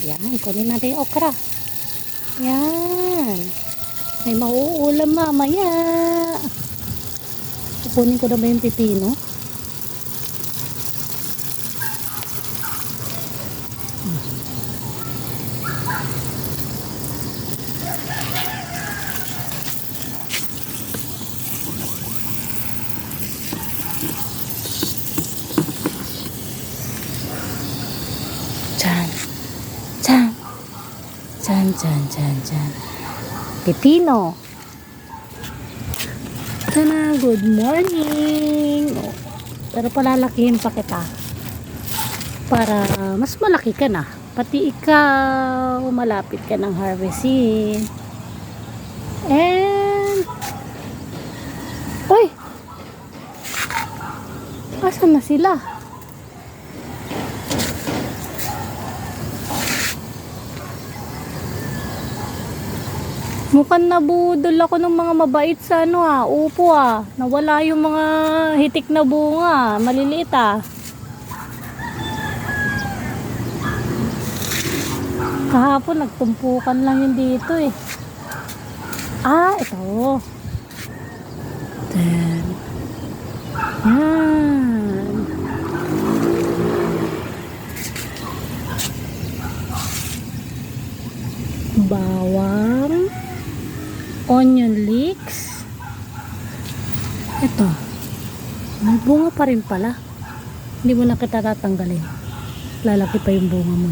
Yan, kunin natin yung okra. Yan. May mauulam mamaya. Kukunin ko na ba yung pipino? Chan. Chan. Chan, chan, chan, chan. Pipino. Sana, good morning. Oh, pero palalakihin pa kita. Para mas malaki ka na. Pati ikaw, malapit ka ng harvesting. And, uy! Asan na sila? Mukhang nabudol ako ng mga mabait sa upo Nawala yung mga hitik na bunga. Maliliit Kahapon nagtumpukan lang yun dito ito. Then, yan. Bawang. Onion leeks. Ito. May bunga pa rin pala. Hindi mo na kita tatanggalin. Lalaki pa yung bunga mo